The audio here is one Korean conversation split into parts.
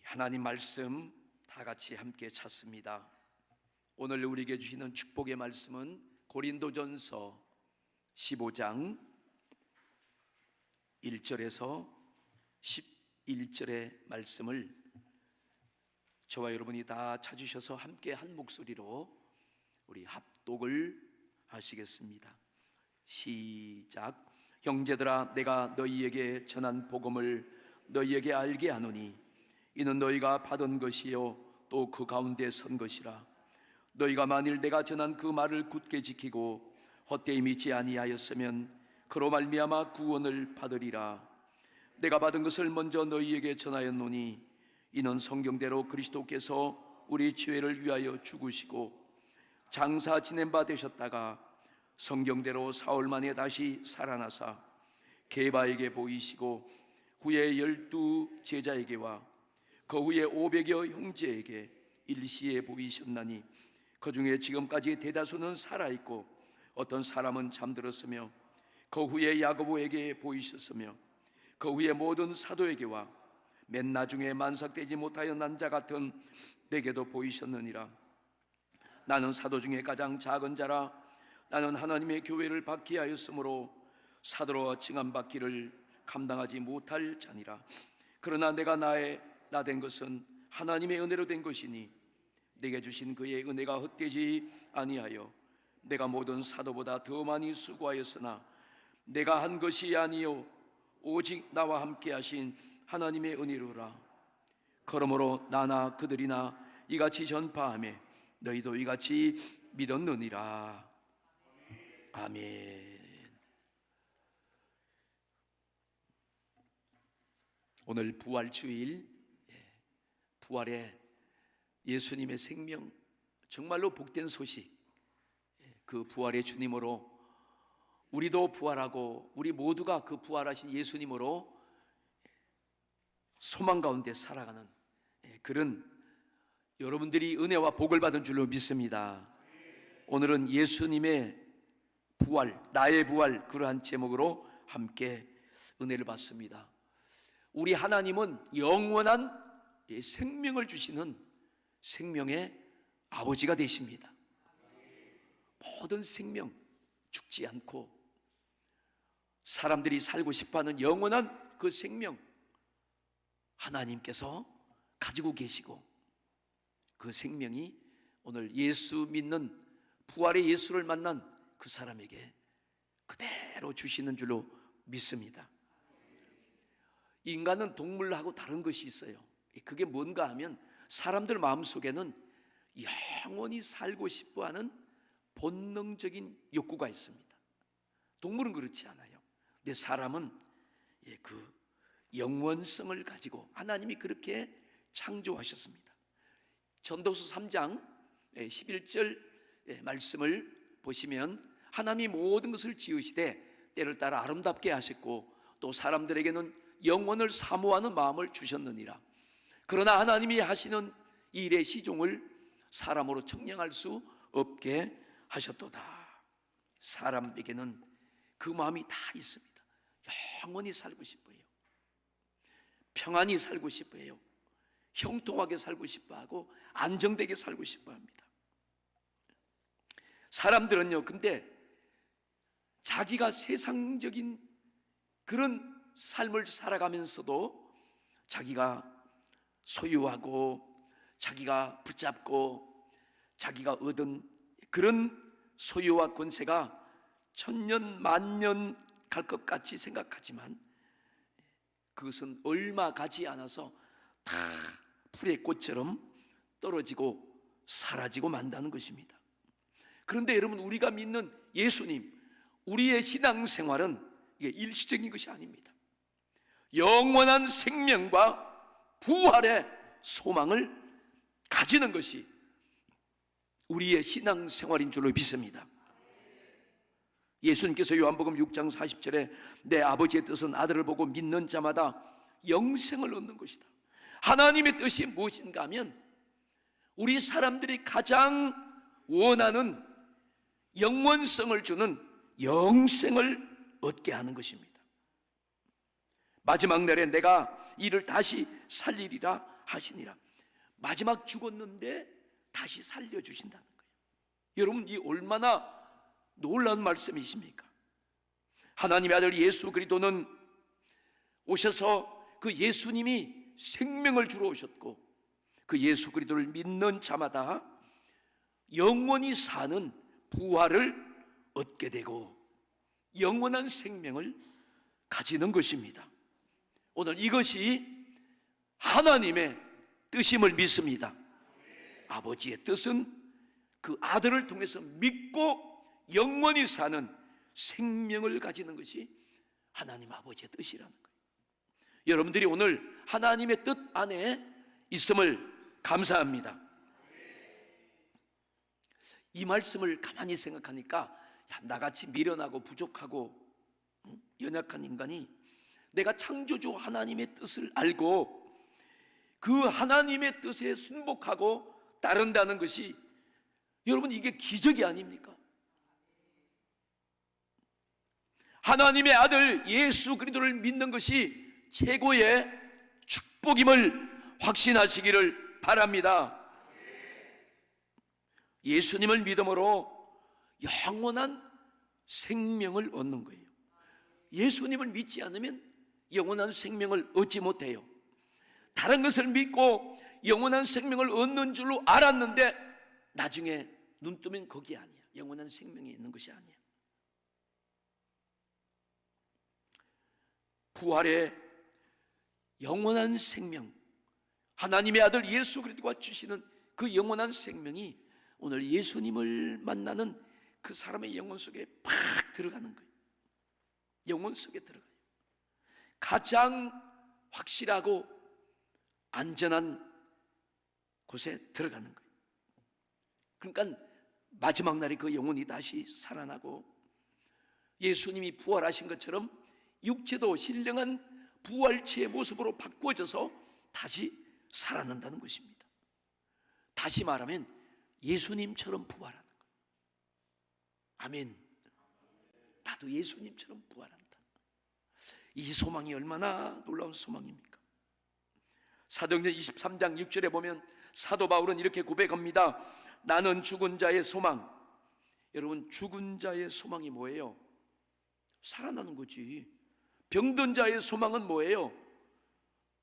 하나님 말씀 다 같이 함께 찾습니다. 오늘 우리에게 주시는 축복의 말씀은 고린도전서 15장 1절에서 11절의 말씀을 저와 여러분이 다 찾으셔서 함께 한 목소리로 우리 합독을 하시겠습니다. 시작. 형제들아, 내가 너희에게 전한 복음을 너희에게 알게 하노니 이는 너희가 받은 것이요 또 그 가운데 선 것이라. 너희가 만일 내가 전한 그 말을 굳게 지키고 헛되이 믿지 아니하였으면 그로 말미암아 구원을 받으리라. 내가 받은 것을 먼저 너희에게 전하였노니 이는 성경대로 그리스도께서 우리 죄를 위하여 죽으시고 장사 지낸 바 되셨다가 성경대로 사흘 만에 다시 살아나사 게바에게 보이시고 후에 12 제자에게와 그 후에 500여 형제에게 일시에 보이셨나니 그 중에 지금까지 대다수는 살아있고 어떤 사람은 잠들었으며 그 후에 야고보에게 보이셨으며 그 후에 모든 사도에게와 맨 나중에 만삭되지 못하여 난 자 같은 내게도 보이셨느니라. 나는 사도 중에 가장 작은 자라. 나는 하나님의 교회를 받게 하였으므로 사도로 칭함받기를 감당하지 못할 자니라. 그러나 내가 나 된 것은 하나님의 은혜로 된 것이니 내게 주신 그의 은혜가 헛되지 아니하여 내가 모든 사도보다 더 많이 수고하였으나 내가 한 것이 아니요 오직 나와 함께 하신 하나님의 은혜로라. 그러므로 나나 그들이나 이같이 전파하며 너희도 이같이 믿었느니라. 아멘. 오늘 부활주일, 부활의 예수님의 생명, 정말로 복된 소식, 그 부활의 주님으로 우리도 부활하고 우리 모두가 그 부활하신 예수님으로 소망 가운데 살아가는 그런 여러분들이 은혜와 복을 받은 줄로 믿습니다. 오늘은 예수님의 부활, 나의 부활, 그러한 제목으로 함께 은혜를 받습니다. 우리 하나님은 영원한 생명을 주시는 생명의 아버지가 되십니다. 모든 생명, 죽지 않고 사람들이 살고 싶어하는 영원한 그 생명 하나님께서 가지고 계시고 그 생명이 오늘 예수 믿는 부활의 예수를 만난 그 사람에게 그대로 주시는 줄로 믿습니다. 인간은 동물하고 다른 것이 있어요. 그게 뭔가 하면 사람들 마음속에는 영원히 살고 싶어하는 본능적인 욕구가 있습니다. 동물은 그렇지 않아요. 근데 사람은 그 영원성을 가지고 하나님이 그렇게 창조하셨습니다. 전도서 3장 11절 말씀을 보시면 하나님이 모든 것을 지으시되 때를 따라 아름답게 하셨고 또 사람들에게는 영원을 사모하는 마음을 주셨느니라. 그러나 하나님이 하시는 일의 시종을 사람으로 측량할 수 없게 하셨도다. 사람에게는 그 마음이 다 있습니다. 영원히 살고 싶어요. 평안히 살고 싶어요. 형통하게 살고 싶어하고 안정되게 살고 싶어합니다. 사람들은요, 근데 자기가 세상적인 그런 삶을 살아가면서도 자기가 소유하고 자기가 붙잡고 자기가 얻은 그런 소유와 권세가 천년 만년 갈 것 같이 생각하지만 그것은 얼마 가지 않아서 다 풀의 꽃처럼 떨어지고 사라지고 만다는 것입니다. 그런데 여러분, 우리가 믿는 예수님, 우리의 신앙생활은 이게 일시적인 것이 아닙니다. 영원한 생명과 부활의 소망을 가지는 것이 우리의 신앙생활인 줄로 믿습니다. 예수님께서 요한복음 6장 40절에 내 아버지의 뜻은 아들을 보고 믿는 자마다 영생을 얻는 것이다. 하나님의 뜻이 무엇인가 하면 우리 사람들이 가장 원하는 영원성을 주는 영생을 얻게 하는 것입니다. 마지막 날에 내가 이를 다시 살리리라 하시니라. 마지막 죽었는데 다시 살려주신다는 거예요. 여러분, 이 얼마나 놀라운 말씀이십니까? 하나님의 아들 예수 그리스도는 오셔서 그 예수님이 생명을 주러 오셨고, 그 예수 그리스도를 믿는 자마다 영원히 사는 부활을 얻게 되고 영원한 생명을 가지는 것입니다. 오늘 이것이 하나님의 뜻임을 믿습니다. 아버지의 뜻은 그 아들을 통해서 믿고 영원히 사는 생명을 가지는 것이 하나님 아버지의 뜻이라는 거예요. 여러분들이 오늘 하나님의 뜻 안에 있음을 감사합니다. 이 말씀을 가만히 생각하니까, 나같이 미련하고 부족하고 연약한 인간이 내가 창조주 하나님의 뜻을 알고 그 하나님의 뜻에 순복하고 따른다는 것이, 여러분, 이게 기적이 아닙니까? 하나님의 아들 예수 그리스도를 믿는 것이 최고의 축복임을 확신하시기를 바랍니다. 예수님을 믿음으로 영원한 생명을 얻는 거예요. 예수님을 믿지 않으면 영원한 생명을 얻지 못해요. 다른 것을 믿고 영원한 생명을 얻는 줄로 알았는데 나중에 눈 뜨면 거기 아니야. 영원한 생명이 있는 것이 아니야. 부활의 영원한 생명, 하나님의 아들 예수 그리스도가 주시는 그 영원한 생명이 오늘 예수님을 만나는 그 사람의 영혼 속에 팍 들어가는 거예요. 영혼 속에 들어가요. 가장 확실하고 안전한 곳에 들어가는 거예요. 그러니까 마지막 날에 그 영혼이 다시 살아나고 예수님이 부활하신 것처럼 육체도 신령한 부활체의 모습으로 바꾸어져서 다시 살아난다는 것입니다. 다시 말하면 예수님처럼 부활하는 거예요. 아멘. 나도 예수님처럼 부활한다. 이 소망이 얼마나 놀라운 소망입니까? 사도행전 23장 6절에 보면 사도 바울은 이렇게 고백합니다. 나는 죽은 자의 소망. 여러분, 죽은 자의 소망이 뭐예요? 살아나는 거지. 병든 자의 소망은 뭐예요?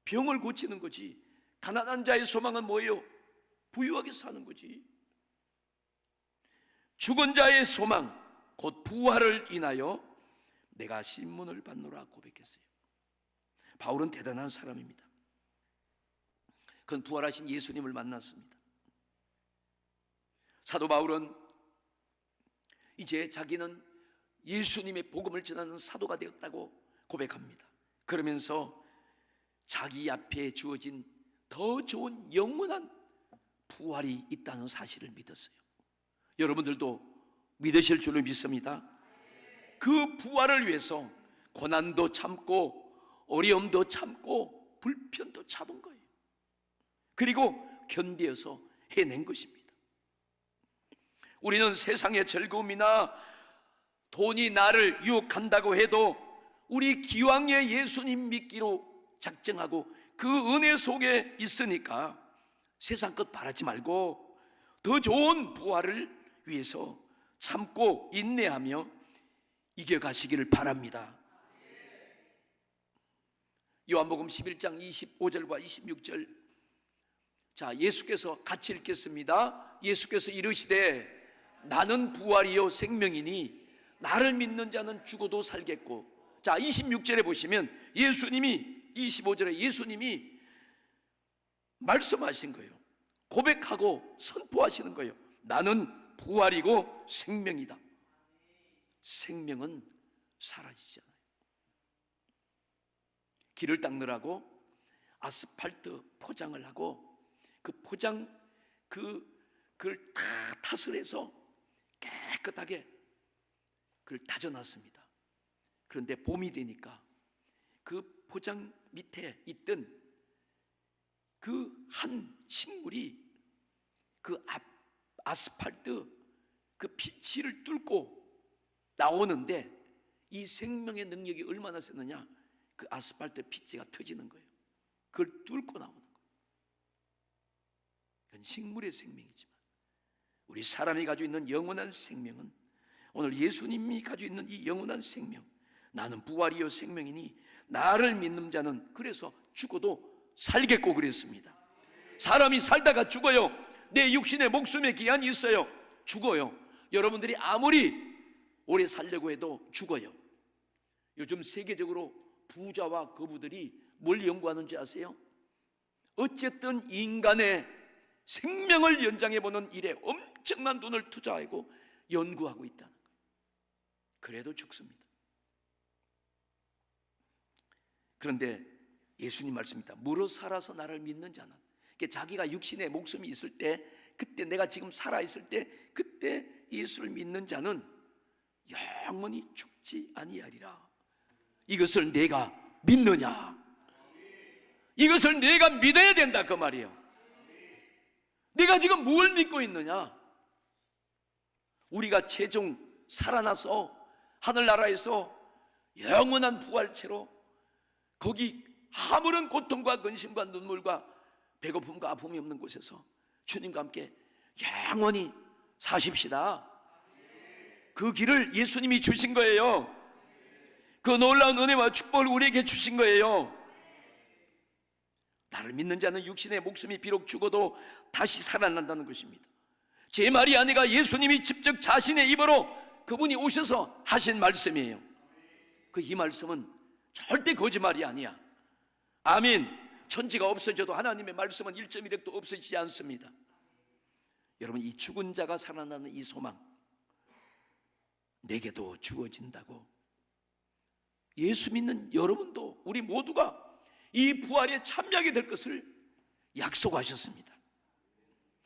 병을 고치는 거지. 가난한 자의 소망은 뭐예요? 부유하게 사는 거지. 죽은 자의 소망, 곧 부활을 인하여 내가 신문을 받노라 고백했어요. 바울은 대단한 사람입니다. 그건 부활하신 예수님을 만났습니다. 사도 바울은 이제 자기는 예수님의 복음을 전하는 사도가 되었다고 고백합니다. 그러면서 자기 앞에 주어진 더 좋은 영원한 부활이 있다는 사실을 믿었어요. 여러분들도 믿으실 줄로 믿습니다. 그 부활을 위해서 고난도 참고 어려움도 참고 불편도 참은 거예요. 그리고 견디어서 해낸 것입니다. 우리는 세상의 즐거움이나 돈이 나를 유혹한다고 해도 우리 기왕에 예수님 믿기로 작정하고 그 은혜 속에 있으니까 세상 것 바라지 말고 더 좋은 부활을 위해서 참고 인내하며 이겨가시기를 바랍니다. 요한복음 11장 25절과 26절, 자, 예수께서 같이 읽겠습니다. 예수께서 이르시되 나는 부활이요 생명이니 나를 믿는 자는 죽어도 살겠고. 자, 26절에 보시면 예수님이, 25절에 예수님이 말씀하신 거예요. 고백하고 선포하시는 거예요. 나는 부활이고 생명이다. 생명은 사라지잖아요. 길을 닦느라고 아스팔트 포장을 하고 그 포장 그걸 다 탓을 해서 깨끗하게 그걸 다져놨습니다. 그런데 봄이 되니까 그 포장 밑에 있던 그 한 식물이 그 아스팔트 그 피치를 뚫고 나오는데 이 생명의 능력이 얼마나 세느냐, 그 아스팔트 피치가 터지는 거예요. 그걸 뚫고 나오는 거예요. 그건 식물의 생명이지만 우리 사람이 가지고 있는 영원한 생명은, 오늘 예수님이 가지고 있는 이 영원한 생명, 나는 부활이요 생명이니 나를 믿는 자는 그래서 죽어도 살겠고 그랬습니다. 사람이 살다가 죽어요. 내 육신의 목숨에 기한이 있어요. 죽어요. 여러분들이 아무리 오래 살려고 해도 죽어요. 요즘 세계적으로 부자와 거부들이 뭘 연구하는지 아세요? 어쨌든 인간의 생명을 연장해보는 일에 엄청난 돈을 투자하고 연구하고 있다는 거예요. 그래도 죽습니다. 그런데 예수님 말씀입니다. 무릇 살아서 나를 믿는 자는, 자기가 육신의 목숨이 있을 때, 그때 내가 지금 살아있을 때, 그때 예수를 믿는 자는 영원히 죽지 아니하리라. 이것을 내가 믿느냐? 이것을 내가 믿어야 된다 그 말이에요. 네가 지금 뭘 믿고 있느냐? 우리가 최종 살아나서 하늘나라에서 영원한 부활체로 거기 아무런 고통과 근심과 눈물과 배고픔과 아픔이 없는 곳에서 주님과 함께 영원히 사십시다. 그 길을 예수님이 주신 거예요. 그 놀라운 은혜와 축복을 우리에게 주신 거예요. 나를 믿는 자는 육신의 목숨이 비록 죽어도 다시 살아난다는 것입니다. 제 말이 아니라 예수님이 직접 자신의 입으로 그분이 오셔서 하신 말씀이에요. 이 말씀은 절대 거짓말이 아니야. 아멘. 천지가 없어져도 하나님의 말씀은 1.1핵도 없어지지 않습니다. 여러분, 이 죽은 자가 살아나는 이 소망, 내게도 주어진다고 예수 믿는 여러분도, 우리 모두가 이 부활에 참여하게 될 것을 약속하셨습니다.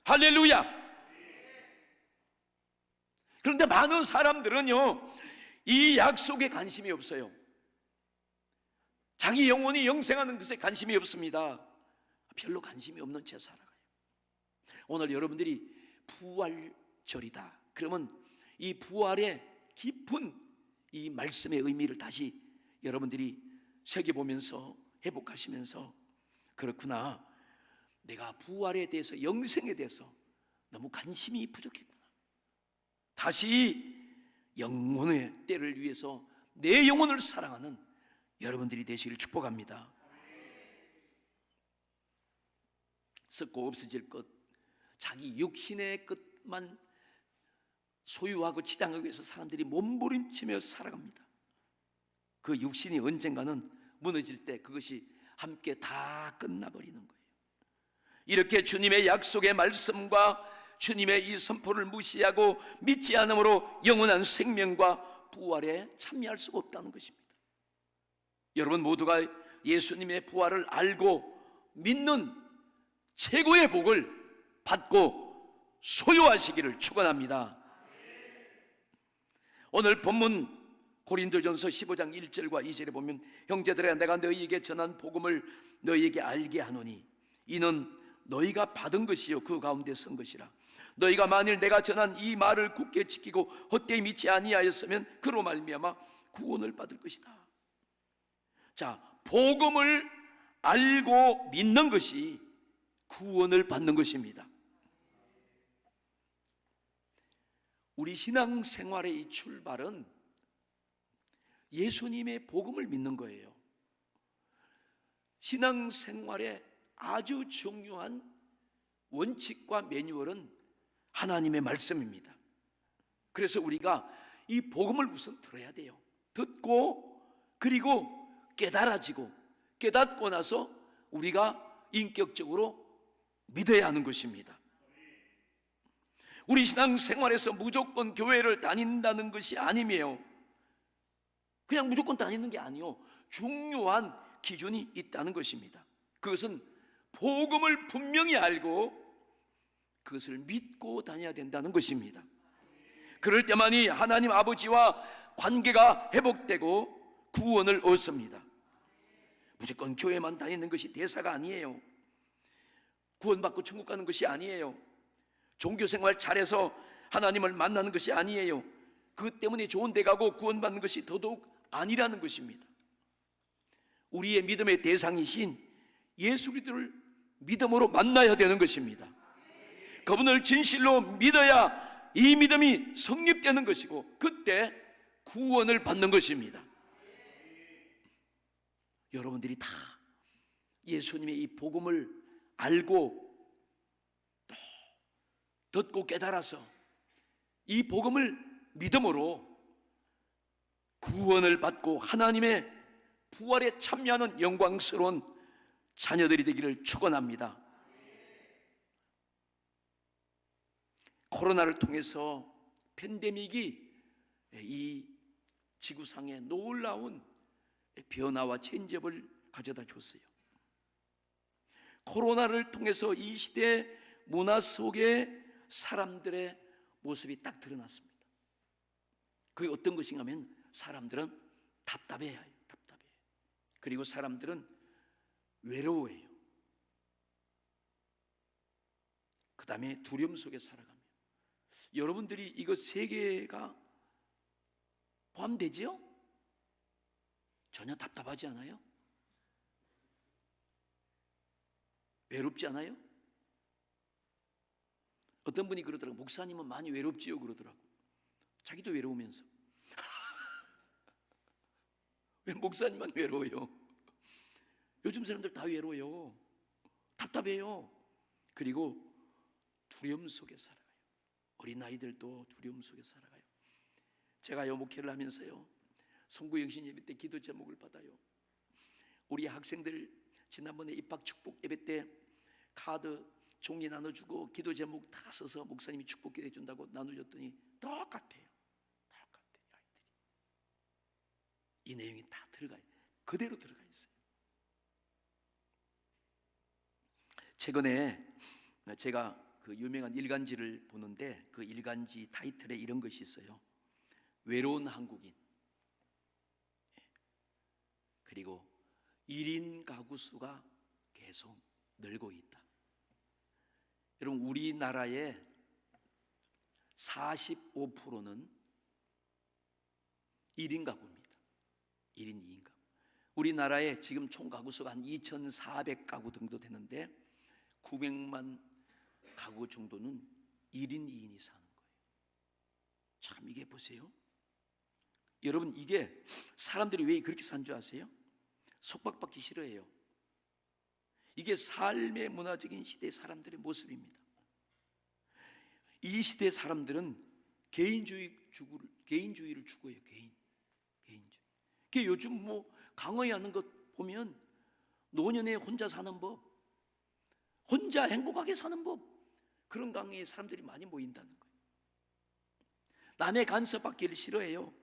할렐루야. 그런데 많은 사람들은요, 이 약속에 관심이 없어요. 자기 영혼이 영생하는 것에 관심이 없습니다. 별로 관심이 없는 채 살아가요. 오늘 여러분들이 부활절이다 그러면 이 부활의 깊은 이 말씀의 의미를 다시 여러분들이 새겨보면서 회복하시면서, 그렇구나, 내가 부활에 대해서, 영생에 대해서 너무 관심이 부족했구나, 다시 영혼의 때를 위해서 내 영혼을 사랑하는 여러분들이 되시길 축복합니다. 썩고 없어질 것, 자기 육신의 것만 소유하고 치장하기 위해서 사람들이 몸부림치며 살아갑니다. 그 육신이 언젠가는 무너질 때 그것이 함께 다 끝나버리는 거예요. 이렇게 주님의 약속의 말씀과 주님의 이 선포를 무시하고 믿지 않으므로 영원한 생명과 부활에 참여할 수가 없다는 것입니다. 여러분 모두가 예수님의 부활을 알고 믿는 최고의 복을 받고 소유하시기를 축원합니다. 오늘 본문 고린도전서 15장 1절과 2절에 보면, 형제들아, 내가 너희에게 전한 복음을 너희에게 알게 하노니 이는 너희가 받은 것이요 그 가운데 선 것이라. 너희가 만일 내가 전한 이 말을 굳게 지키고 헛되이 믿지 아니하였으면 그로 말미암아 구원을 받을 것이다. 자, 복음을 알고 믿는 것이 구원을 받는 것입니다. 우리 신앙생활의 이 출발은 예수님의 복음을 믿는 거예요. 신앙생활의 아주 중요한 원칙과 매뉴얼은 하나님의 말씀입니다. 그래서 우리가 이 복음을 우선 들어야 돼요. 듣고 그리고 깨달아지고, 깨닫고 나서 우리가 인격적으로 믿어야 하는 것입니다. 우리 신앙생활에서 무조건 교회를 다닌다는 것이 아니에요. 그냥 무조건 다니는 게 아니요, 중요한 기준이 있다는 것입니다. 그것은 복음을 분명히 알고 그것을 믿고 다녀야 된다는 것입니다. 그럴 때만이 하나님 아버지와 관계가 회복되고 구원을 얻습니다. 무조건 교회만 다니는 것이 대사가 아니에요. 구원받고 천국 가는 것이 아니에요. 종교생활 잘해서 하나님을 만나는 것이 아니에요. 그 때문에 좋은 데 가고 구원받는 것이 더더욱 아니라는 것입니다. 우리의 믿음의 대상이신 예수 그리스도를 믿음으로 만나야 되는 것입니다. 그분을 진실로 믿어야 이 믿음이 성립되는 것이고, 그때 구원을 받는 것입니다. 여러분들이 다 예수님의 이 복음을 알고 또 듣고 깨달아서 이 복음을 믿음으로 구원을 받고 하나님의 부활에 참여하는 영광스러운 자녀들이 되기를 축원합니다. 코로나를 통해서 팬데믹이 이 지구상에 놀라운 변화와 체인지업을 가져다 줬어요. 코로나를 통해서 이 시대 문화 속에 사람들의 모습이 딱 드러났습니다. 그게 어떤 것인가 하면 사람들은 답답해요. 답답해요. 그리고 사람들은 외로워해요. 그 다음에 두려움 속에 살아가며. 여러분들이 이거 세 개가 포함되지요? 전혀 답답하지 않아요? 외롭지 않아요? 어떤 분이 그러더라고요. 목사님은 많이 외롭지요? 그러더라고요. 자기도 외로우면서. 왜 목사님만 외로워요? 요즘 사람들 다 외로워요. 답답해요. 그리고 두려움 속에 살아가요. 어린아이들도 두려움 속에 살아가요. 제가 목회를 하면서요, 성구영신 예배 때 기도 제목을 받아요. 우리 학생들 지난번에 입학 축복 예배 때 카드 종이 나눠주고 기도 제목 다 써서 목사님이 축복 기도해 준다고 나눠줬더니 똑같아요. 아이들이. 이 내용이 다 들어가요. 그대로 들어가 있어요. 최근에 제가 그 유명한 일간지를 보는데 그 일간지 타이틀에 이런 것이 있어요. 외로운 한국인. 그리고 1인 가구 수가 계속 늘고 있다. 여러분, 우리나라의 45%는 1인 가구입니다. 1인, 2인 가구. 우리나라에 지금 총 가구 수가 한 2,400가구 정도 되는데 900만 가구 정도는 1인, 2인이 사는 거예요. 참, 이게 보세요. 여러분, 이게 사람들이 왜 그렇게 산 줄 아세요? 속박받기 싫어해요. 이게 삶의 문화적인 시대의 사람들의 모습입니다. 이 시대의 사람들은 개인주의를 추구해요. 개인주의. 그 요즘 강의하는 것 보면 노년에 혼자 사는 법, 혼자 행복하게 사는 법, 그런 강의에 사람들이 많이 모인다는 거예요. 남의 간섭받기를 싫어해요.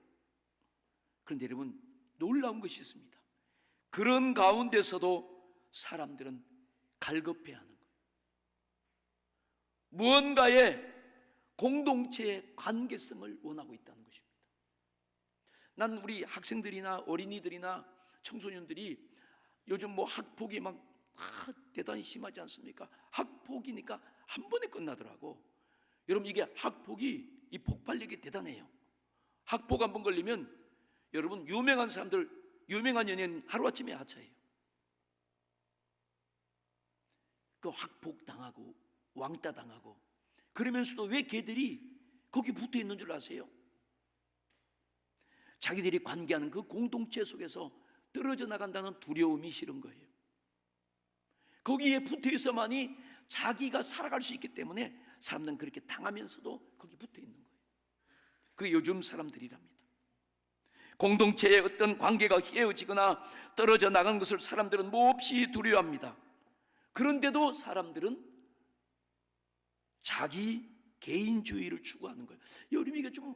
그런데 여러분, 놀라운 것이 있습니다. 그런 가운데서도 사람들은 갈급해하는 거예요. 무언가의 공동체의 관계성을 원하고 있다는 것입니다. 난 우리 학생들이나 어린이들이나 청소년들이 요즘 학폭이 대단히 심하지 않습니까? 학폭이니까 한 번에 끝나더라고. 여러분, 이게 학폭이 이 폭발력이 대단해요. 학폭 한 번 걸리면 여러분, 유명한 사람들, 유명한 연예인 하루아침에 하차해요. 그 학폭 당하고 왕따 당하고. 그러면서도 왜 걔들이 거기 붙어 있는 줄 아세요? 자기들이 관계하는 그 공동체 속에서 떨어져 나간다는 두려움이 싫은 거예요. 거기에 붙어 있어만이 자기가 살아갈 수 있기 때문에 사람들은 그렇게 당하면서도 거기 붙어 있는 거예요. 그게 요즘 사람들이랍니다. 공동체의 어떤 관계가 헤어지거나 떨어져 나간 것을 사람들은 몹시 두려워합니다. 그런데도 사람들은 자기 개인주의를 추구하는 거예요. 여러분, 이게 좀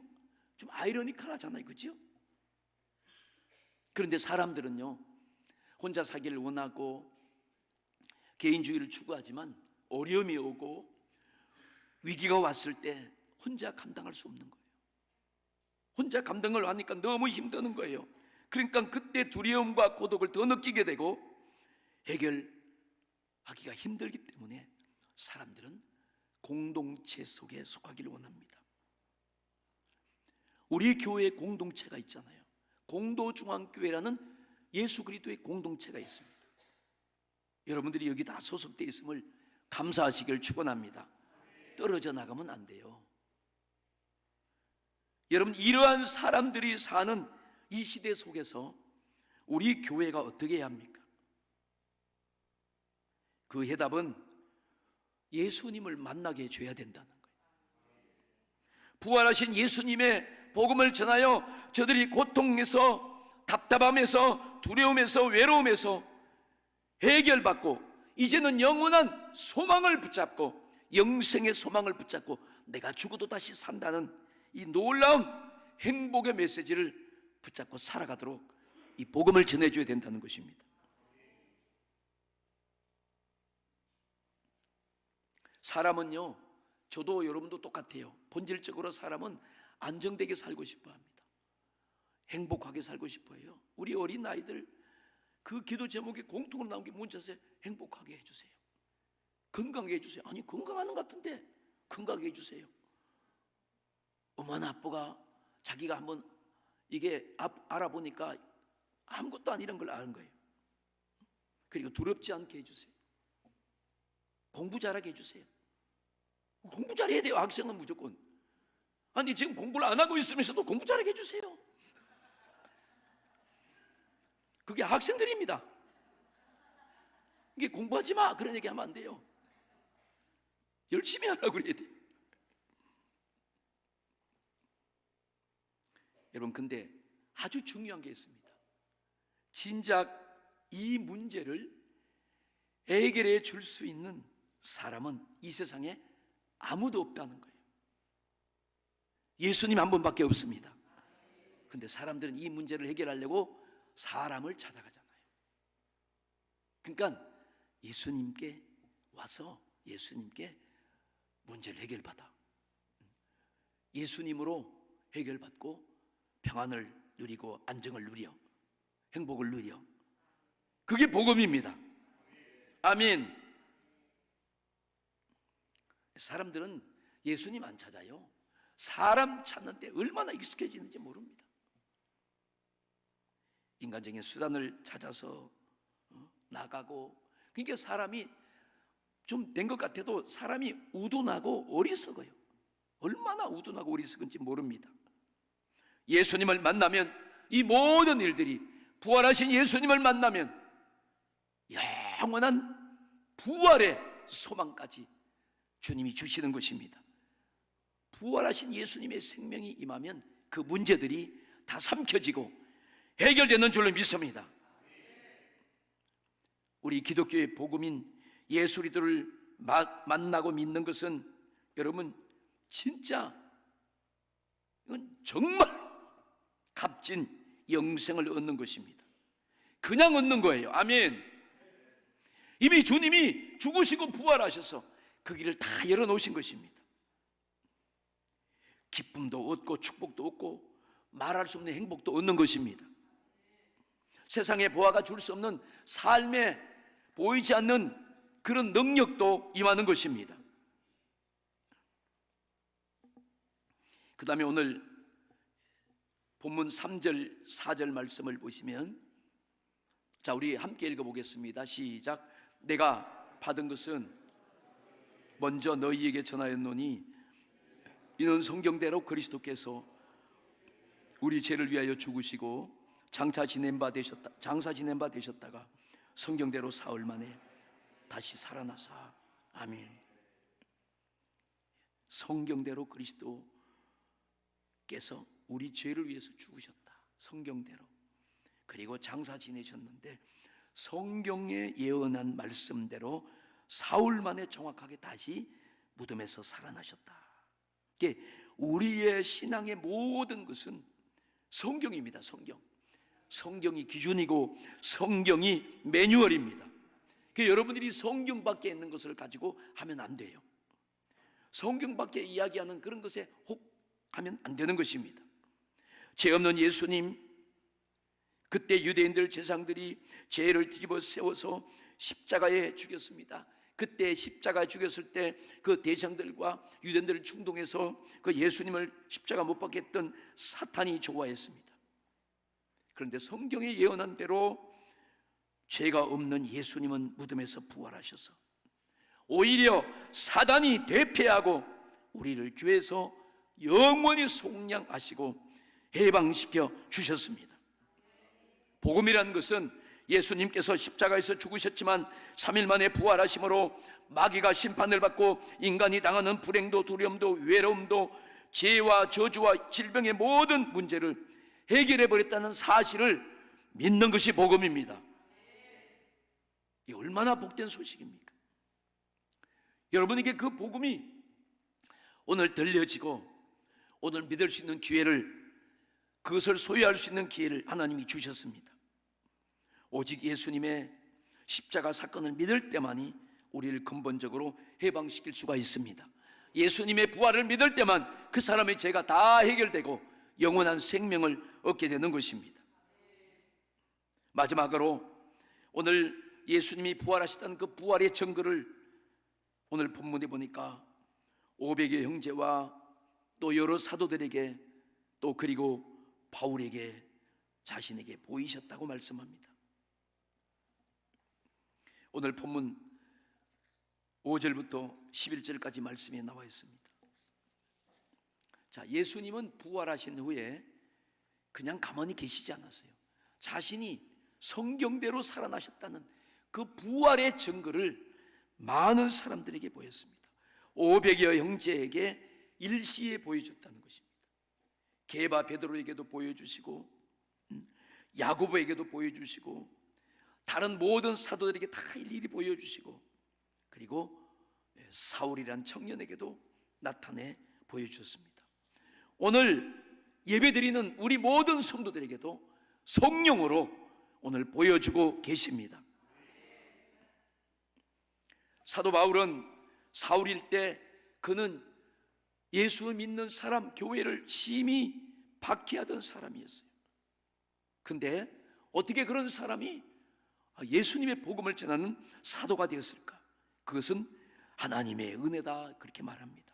아이러니컬하잖아요, 그죠? 그런데 사람들은요, 혼자 살기를 원하고 개인주의를 추구하지만 어려움이 오고 위기가 왔을 때 혼자 감당할 수 없는 거예요. 혼자 감당을 하니까 너무 힘드는 거예요. 그러니까 그때 두려움과 고독을 더 느끼게 되고 해결하기가 힘들기 때문에 사람들은 공동체 속에 속하기를 원합니다. 우리 교회에 공동체가 있잖아요. 공도중앙교회라는 예수 그리스도의 공동체가 있습니다. 여러분들이 여기 다 소속되어 있음을 감사하시길 축원합니다. 떨어져 나가면 안 돼요. 여러분, 이러한 사람들이 사는 이 시대 속에서 우리 교회가 어떻게 해야 합니까? 그 해답은 예수님을 만나게 해줘야 된다는 거예요. 부활하신 예수님의 복음을 전하여 저들이 고통에서, 답답함에서, 두려움에서, 외로움에서 해결받고 이제는 영원한 소망을 붙잡고, 영생의 소망을 붙잡고 내가 죽어도 다시 산다는 이 놀라운 행복의 메시지를 붙잡고 살아가도록 이 복음을 전해줘야 된다는 것입니다. 사람은요, 저도 여러분도 똑같아요. 본질적으로 사람은 안정되게 살고 싶어 합니다. 행복하게 살고 싶어 해요. 우리 어린 아이들 그 기도 제목에 공통으로 나온 게 문자세, 행복하게 해주세요, 건강하게 해주세요. 아니, 건강하는 것 같은데 건강하게 해주세요. 어머나 아빠가 자기가 한번 이게 알아보니까 아무것도 아니란 걸 아는 거예요. 그리고 두렵지 않게 해주세요. 공부 잘하게 해주세요. 공부 잘해야 돼요. 학생은 무조건. 아니, 지금 공부를 안 하고 있으면서도 공부 잘하게 해주세요. 그게 학생들입니다. 이게 공부하지 마 그런 얘기 하면 안 돼요. 열심히 하라고 그래야 돼요. 여러분, 근데 아주 중요한 게 있습니다. 진작 이 문제를 해결해 줄 수 있는 사람은 이 세상에 아무도 없다는 거예요. 예수님 한 분밖에 없습니다. 근데 사람들은 이 문제를 해결하려고 사람을 찾아가잖아요. 그러니까 예수님께 와서 예수님께 문제를 해결받아. 예수님으로 해결받고 평안을 누리고 안정을 누려, 행복을 누려. 그게 복음입니다. 아멘. 사람들은 예수님 안 찾아요. 사람 찾는데 얼마나 익숙해지는지 모릅니다. 인간적인 수단을 찾아서 나가고, 그러니까 사람이 좀 된 것 같아도 사람이 우둔하고 어리석어요. 얼마나 우둔하고 어리석은지 모릅니다. 예수님을 만나면 이 모든 일들이, 부활하신 예수님을 만나면 영원한 부활의 소망까지 주님이 주시는 것입니다. 부활하신 예수님의 생명이 임하면 그 문제들이 다 삼켜지고 해결되는 줄로 믿습니다. 우리 기독교의 복음인 예수 그리스도를 만나고 믿는 것은 여러분 진짜 이건 정말 값진 영생을 얻는 것입니다. 그냥 얻는 거예요. 아멘. 이미 주님이 죽으시고 부활하셔서 그 길을 다 열어놓으신 것입니다. 기쁨도 얻고 축복도 얻고 말할 수 없는 행복도 얻는 것입니다. 세상의 보아가 줄 수 없는 삶에 보이지 않는 그런 능력도 임하는 것입니다. 그 다음에 오늘 본문 3절 4절 말씀을 보시면, 자, 우리 함께 읽어보겠습니다. 시작. 내가 받은 것은 먼저 너희에게 전하였노니 이는 성경대로 그리스도께서 우리 죄를 위하여 죽으시고 장사 지낸 바 되셨다가 성경대로 사흘 만에 다시 살아나사. 아멘. 성경대로 그리스도께서 우리 죄를 위해서 죽으셨다. 성경대로. 그리고 장사 지내셨는데 성경에 예언한 말씀대로 사흘 만에 정확하게 다시 무덤에서 살아나셨다. 이게 우리의 신앙의 모든 것은 성경입니다. 성경이 기준이고 성경이 매뉴얼입니다. 여러분들이 성경 밖에 있는 것을 가지고 하면 안 돼요. 성경 밖에 이야기하는 그런 것에 혹하면 안 되는 것입니다. 죄 없는 예수님, 그때 유대인들 제사장들이 죄를 뒤집어 세워서 십자가에 죽였습니다. 그때 십자가에 죽였을 때 그 대장들과 유대인들을 충동해서 그 예수님을 십자가 못 박게 했던 사탄이 좋아했습니다. 그런데 성경에 예언한 대로 죄가 없는 예수님은 무덤에서 부활하셔서 오히려 사단이 대패하고 우리를 죄에서 영원히 속량하시고 해방시켜 주셨습니다. 복음이라는 것은 예수님께서 십자가에서 죽으셨지만 3일 만에 부활하심으로 마귀가 심판을 받고 인간이 당하는 불행도 두려움도 외로움도 죄와 저주와 질병의 모든 문제를 해결해 버렸다는 사실을 믿는 것이 복음입니다. 이 얼마나 복된 소식입니까? 여러분에게 그 복음이 오늘 들려지고 오늘 믿을 수 있는 기회를, 그것을 소유할 수 있는 기회를 하나님이 주셨습니다. 오직 예수님의 십자가 사건을 믿을 때만이 우리를 근본적으로 해방시킬 수가 있습니다. 예수님의 부활을 믿을 때만 그 사람의 죄가 다 해결되고 영원한 생명을 얻게 되는 것입니다. 마지막으로 오늘 예수님이 부활하시다는 그 부활의 증거를 오늘 본문에 보니까 500여 형제와 또 여러 사도들에게 또 그리고 바울에게 자신에게 보이셨다고 말씀합니다. 오늘 본문 5절부터 11절까지 말씀에 나와 있습니다. 자, 예수님은 부활하신 후에 그냥 가만히 계시지 않았어요. 자신이 성경대로 살아나셨다는 그 부활의 증거를 많은 사람들에게 보였습니다. 500여 형제에게 일시에 보여줬다는 것입니다. 게바 베드로에게도 보여주시고 야고보에게도 보여주시고 다른 모든 사도들에게 다 일일이 보여주시고 그리고 사울이란 청년에게도 나타내 보여주셨습니다. 오늘 예배드리는 우리 모든 성도들에게도 성령으로 오늘 보여주고 계십니다. 사도 바울은 사울일 때 그는 예수 믿는 사람, 교회를 심히 박해하던 사람이었어요. 근데 어떻게 그런 사람이 예수님의 복음을 전하는 사도가 되었을까? 그것은 하나님의 은혜다, 그렇게 말합니다.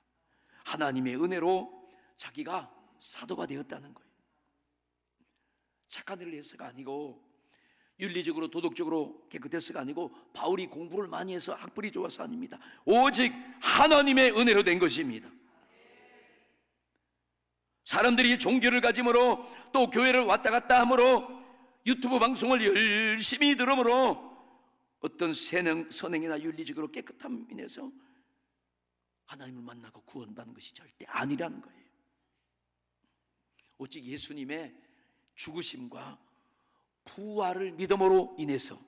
하나님의 은혜로 자기가 사도가 되었다는 거예요. 착한 일을 해서가 아니고 윤리적으로 도덕적으로 깨끗해서가 아니고 바울이 공부를 많이 해서 학벌이 좋아서 아닙니다. 오직 하나님의 은혜로 된 것입니다. 사람들이 종교를 가짐으로 또 교회를 왔다 갔다 함으로 유튜브 방송을 열심히 들으므로 어떤 선행이나 윤리적으로 깨끗함 인해서 하나님을 만나고 구원받는 것이 절대 아니라는 거예요. 오직 예수님의 죽으심과 부활을 믿음으로 인해서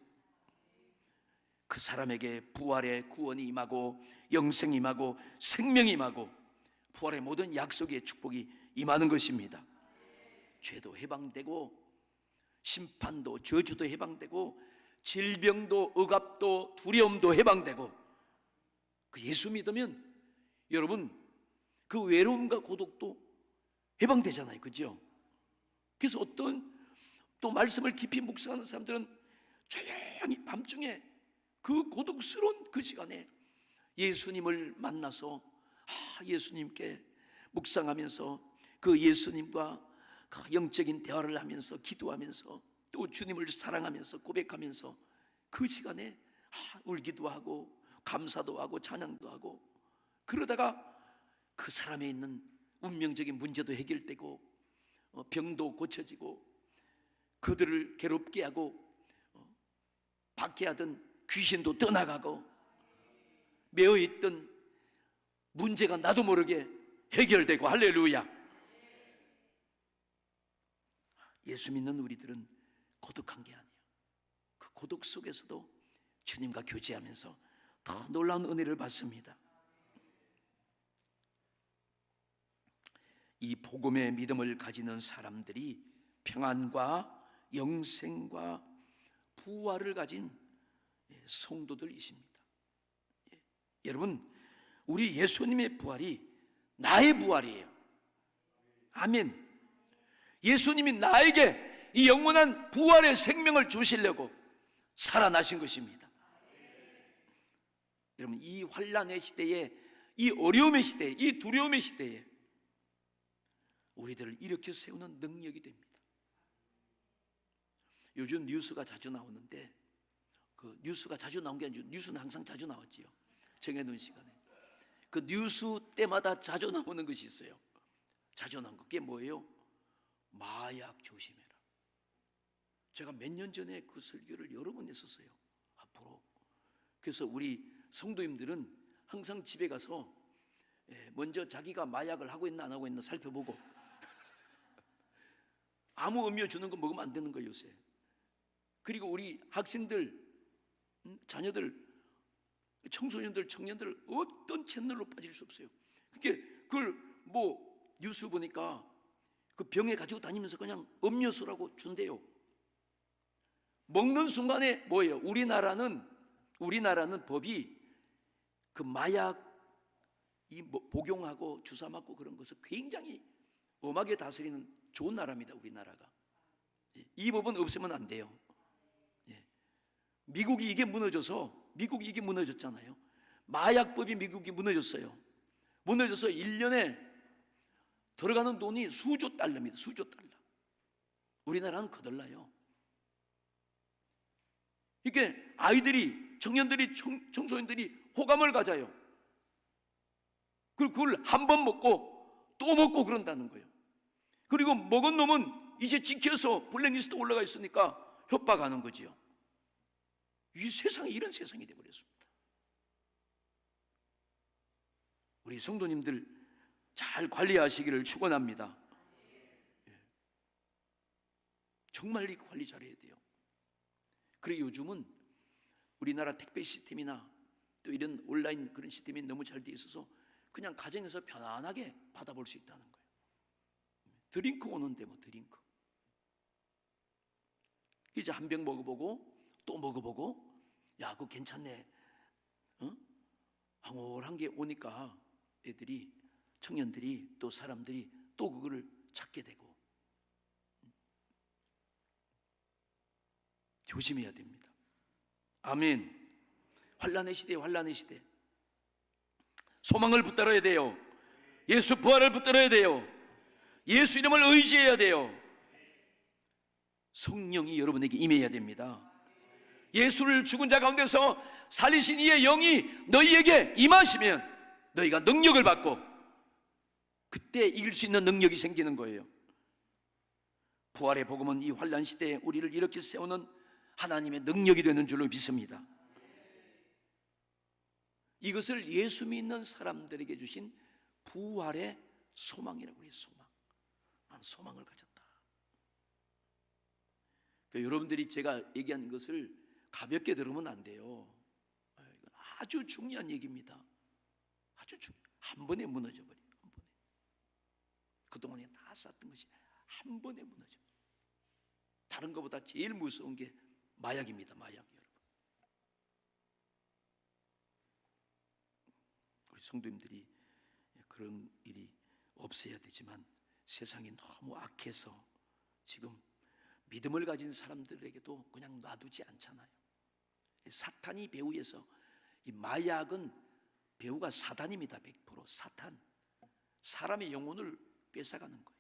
그 사람에게 부활의 구원이 임하고 영생이 임하고 생명이 임하고 부활의 모든 약속의 축복이 임하는 것입니다. 죄도 해방되고 심판도 저주도 해방되고 질병도 억압도 두려움도 해방되고 그 예수 믿으면 여러분 그 외로움과 고독도 해방되잖아요. 그죠? 그래서 어떤 또 말씀을 깊이 묵상하는 사람들은 조용히 밤중에 그 고독스러운 그 시간에 예수님을 만나서 예수님께 묵상하면서 그 예수님과 영적인 대화를 하면서 기도하면서 또 주님을 사랑하면서 고백하면서 그 시간에 울기도 하고 감사도 하고 찬양도 하고 그러다가 그 사람에 있는 운명적인 문제도 해결되고 병도 고쳐지고 그들을 괴롭게 하고 박해하던 귀신도 떠나가고 매어있던 문제가 나도 모르게 해결되고 할렐루야. 예수 믿는 우리들은 고독한 게 아니에요. 그 고독 속에서도 주님과 교제하면서 더 놀라운 은혜를 받습니다. 이 복음의 믿음을 가지는 사람들이 평안과 영생과 부활을 가진 성도들이십니다. 여러분, 우리 예수님의 부활이 나의 부활이에요. 아멘. 예수님이 나에게 이 영원한 부활의 생명을 주시려고 살아나신 것입니다. 여러분, 이 환난의 시대에, 이 어려움의 시대에, 이 두려움의 시대에 우리들을 일으켜 세우는 능력이 됩니다. 요즘 뉴스가 자주 나오는데 그 뉴스가 자주 나온 게 아니라 뉴스는 항상 자주 나왔지요. 정해놓은 시간에. 그 뉴스 때마다 자주 나오는 것이 있어요. 자주 나온 거. 그게 뭐예요? 마약 조심해라. 제가 몇 년 전에 그 설교를 여러 번 했었어요. 앞으로. 그래서 우리 성도님들은 항상 집에 가서 먼저 자기가 마약을 하고 있나 안 하고 있나 살펴보고 아무 음료 주는 거 먹으면 안 되는 거예요, 요새. 그리고 우리 학생들, 자녀들, 청소년들, 청년들 어떤 채널로 빠질 수 없어요. 그걸 뭐 뉴스 보니까 그 병에 가지고 다니면서 그냥 음료수라고 준대요. 먹는 순간에 뭐예요? 우리나라는 법이 그 마약 복용하고 주사 맞고 그런 것을 굉장히 엄하게 다스리는 좋은 나라입니다, 우리나라가. 이 법은 없으면 안 돼요. 미국이 이게 무너졌잖아요. 마약법이 미국이 무너졌어요. 무너져서 1년에 들어가는 돈이 수조 달러입니다. 수조 달러. 우리나라는 거덜나요. 이게 아이들이, 청년들이, 청소년들이 호감을 가져요. 그리고 그걸 한 번 먹고 또 먹고 그런다는 거예요. 그리고 먹은 놈은 이제 찍혀서 블랙리스트 올라가 있으니까 협박하는 거지요. 이 세상에 이런 세상이 되어버렸습니다. 우리 성도님들 잘 관리하시기를 축원합니다. 정말 이 관리 잘해야 돼요. 그리고 요즘은 우리나라 택배 시스템이나 또 이런 온라인 그런 시스템이 너무 잘 돼 있어서 그냥 가정에서 편안하게 받아볼 수 있다는 거예요. 드링크 오는데 뭐 드링크. 이제 한 병 먹어보고 또 먹어보고, 야 그거 괜찮네, 황홀한 게 오니까 애들이, 청년들이, 또 사람들이 또 그거를 찾게 되고. 조심해야 됩니다. 아멘. 환난의 시대에, 환난의 시대. 소망을 붙들어야 돼요. 예수 부활을 붙들어야 돼요. 예수 이름을 의지해야 돼요. 성령이 여러분에게 임해야 됩니다. 예수를 죽은 자 가운데서 살리신 이의 영이 너희에게 임하시면 너희가 능력을 받고 그때 이길 수 있는 능력이 생기는 거예요. 부활의 복음은 이 환난 시대에 우리를 이렇게 세우는 하나님의 능력이 되는 줄로 믿습니다. 이것을 예수 믿는 사람들에게 주신 부활의 소망이라고 해요. 소망. 난 소망을 가졌다. 그러니까 여러분들이 제가 얘기한 것을 가볍게 들으면 안 돼요. 이건 아주 중요한 얘기입니다. 아주 한 번에 무너져 버려요. 한 번에. 그동안에 다 쌓던 것이 한 번에 무너져. 다른 것보다 제일 무서운 게 마약입니다. 마약, 여러분. 우리 성도님들이 그런 일이 없어야 되지만 세상이 너무 악해서 지금 믿음을 가진 사람들에게도 그냥 놔두지 않잖아요. 사탄이 배후에서, 이 마약은 배후가 사단입니다. 100% 사탄. 사람의 영혼을 뺏어가는 거예요.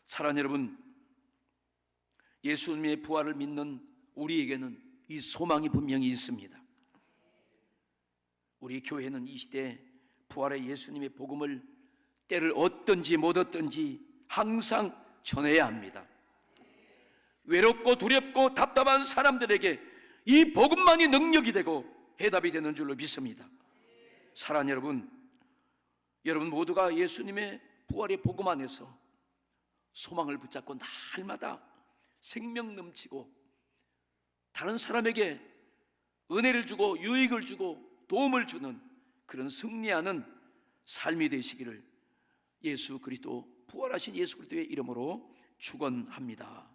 사랑하는 여러분, 예수님의 부활을 믿는 우리에게는 이 소망이 분명히 있습니다. 우리 교회는 이 시대에 부활의 예수님의 복음을 때를 얻든지 못 얻든지 항상 전해야 합니다. 외롭고 두렵고 답답한 사람들에게 이 복음만이 능력이 되고 해답이 되는 줄로 믿습니다. 사랑하는 여러분 모두가 예수님의 부활의 복음 안에서 소망을 붙잡고 날마다 생명 넘치고 다른 사람에게 은혜를 주고 유익을 주고 도움을 주는 그런 승리하는 삶이 되시기를 예수 그리스도, 부활하신 예수 그리스도의 이름으로 축원합니다.